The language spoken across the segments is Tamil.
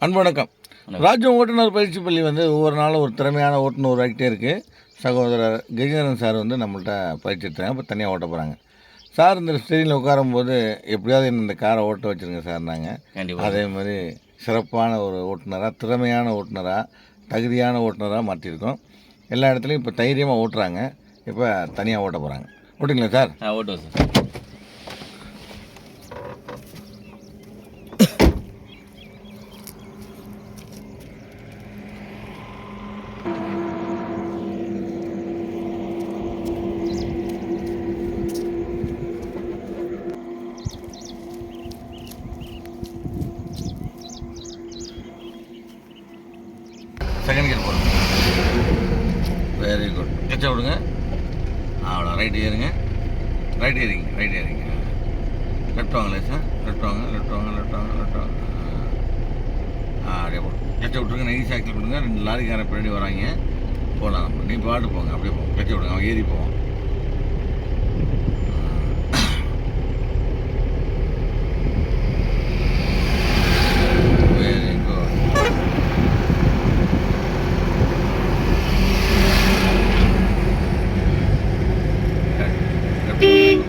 அன்பு வணக்கம். ராஜ்யம் ஓட்டுநர் பயிற்சி பள்ளி ஒவ்வொரு நாளும் ஒரு திறமையான ஓட்டுநர் உருவாக்கிட்டே இருக்குது. சகோதரர் கஜேந்திரன் சார் நம்மள்கிட்ட பயிற்சி எடுத்தாங்க. இப்போ தனியாக ஓட்ட போகிறாங்க. சார் இந்த ஸ்டேரிங்கில் உட்காரும்போது எப்படியாவது இந்த காரை ஓட்ட வச்சுருங்க சார். நாங்கள் அதே மாதிரி சிறப்பான ஒரு ஓட்டுநராக, திறமையான ஓட்டுநராக, தகுதியான ஓட்டுநராக மாற்றிருக்கோம். எல்லா இடத்துலையும் இப்போ தைரியமாக ஓட்டுறாங்க. இப்போ தனியாக ஓட்ட போகிறாங்க. ஓட்டுங்களா சார்? ஓட்டுவோம் சார். செகண்ட் கியர் போடுங்க. Very good. கிளச்சை விடுங்க. அவ்வளோ. ரைட் ஏறுங்க. ரைட் ஏறிங்க. லெஃப்ட் வாங்களே சார். லெஃப்ட் வாங்க. அப்படியே போடும். கிளச்சை விட்ருங்க. நைஸ் ஆக்சில் கொடுங்க. 2 லாரிக்காரன் பின்னாடி வராங்க. போகலாம் நம்ம. நீ பாட்டு போங்க. அப்படியே போங்க. கிளச்சை விடுங்க. அவன் ஏறி போவான்.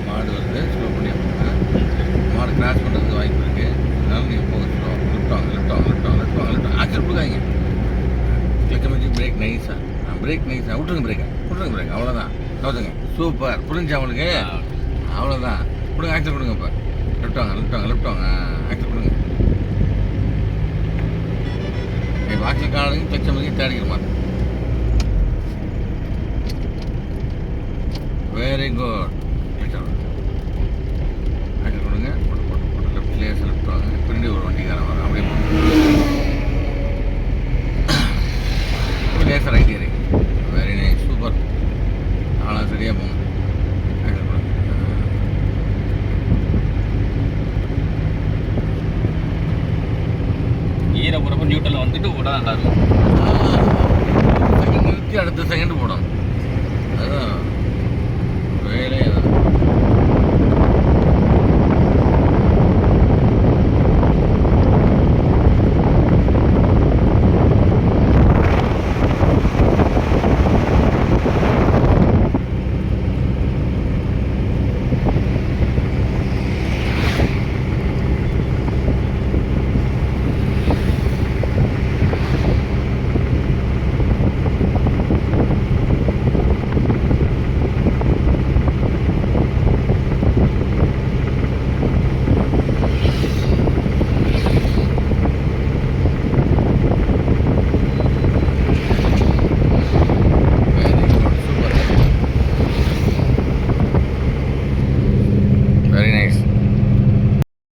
மாடு வருது. ஸ்லோ பண்ணி போங்க. மாடு கிராஸ் பண்ணுறதுக்கு வாய்ப்பு இருக்குது. அதனால நீங்கள் போக ஸ்லோ. லெஃப்ட் வாங்க. ஆக்சில் கொடுக்காங்க. கிளச்சை வச்சு பிரேக் நைஸாக. பிரேக் நைஸாக. விட்ருங்க பிரேக். அவ்வளோதான். நோத்துங்க. சூப்பர். புரிஞ்சு அவங்களுக்கு? அவ்வளோதான். கொடுங்க. ஆக்சில் கொடுங்க. இப்போ லெஃப்ட் வாங்க. ஆக்சில் கொடுங்க. இப்போ ஆக்சில் காலையும் கிளச்சை வச்சு தேடிக்கிற மாதிரி. Very good. ஆக்சில் கொடுங்க. போட்டு லெஃப்ட் லேஸில் லெஃப்ட் வாங்க. பின்னாடி ஒரு வண்டிக்காரன் வரும். அப்படியே லேசாக ரைட் ஏறி. Very nice. சூப்பர். ஆனால் சரியாக போங்க. ஆக்சில் கொடுங்க. ஈர போகிறப்ப நியூட்ரலில் வந்துட்டு விட நல்லாயிருக்கும். செகண்ட் நிறுத்தி அடுத்த செகண்ட் போடணும். அதுதான் வேலையே தான். Very nice.